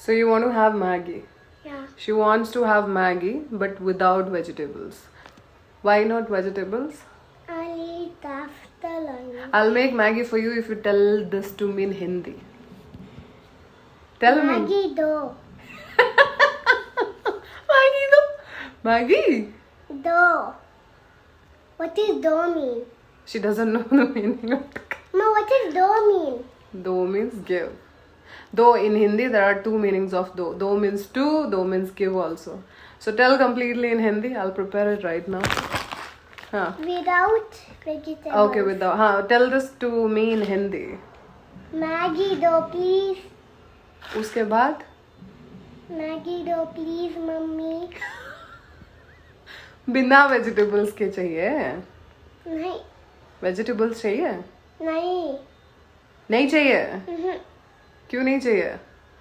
So you want to have Maggie. Yeah. She wants to have Maggie but without vegetables. Why not vegetables? I'll eat after lunch. I'll make Maggie for you if you tell this to me in Hindi. Tell me. Maggie do. Maggie do. Maggie? Do. What is do mean? She doesn't know the meaning of it. Ma, what is do mean? Do means give. Though in Hindi there are two meanings of do. Do means to, do means give also. So tell completely in Hindi. I'll prepare it right now. Huh. Without vegetables. Okay, without. Tell this to me in Hindi. Maggie do, please. उसके बाद Maggie do, please, mummy. बिना vegetables के चाहिए. नहीं. Vegetables चाहिए? नहीं. नहीं चाहिए. Mhm. क्यों नहीं चाहिए?